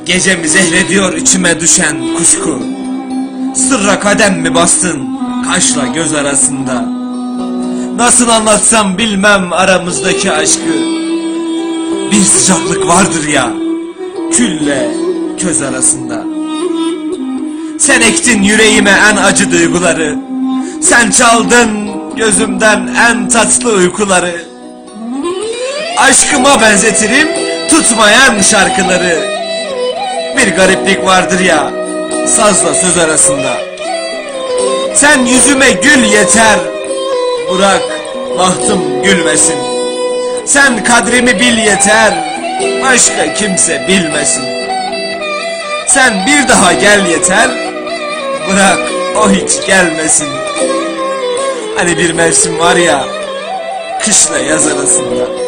Gecemi zehrediyor içime düşen kuşku. Sırra kadem mi bastın kaşla göz arasında? Nasıl anlatsam bilmem aramızdaki aşkı. Bir sıcaklık vardır ya külle köz arasında. Sen ektin yüreğime en acı duyguları. Sen çaldın gözümden en tatlı uykuları. Aşkıma benzetirim tutmayan şarkıları. Bir gariplik vardır ya sazla söz arasında. Sen yüzüme gül yeter, bırak bahtım gülmesin. Sen kadrimi bil yeter, başka kimse bilmesin. Sen bir daha gel yeter, bırak o hiç gelmesin. Hani bir mevsim var ya kışla yaz arasında.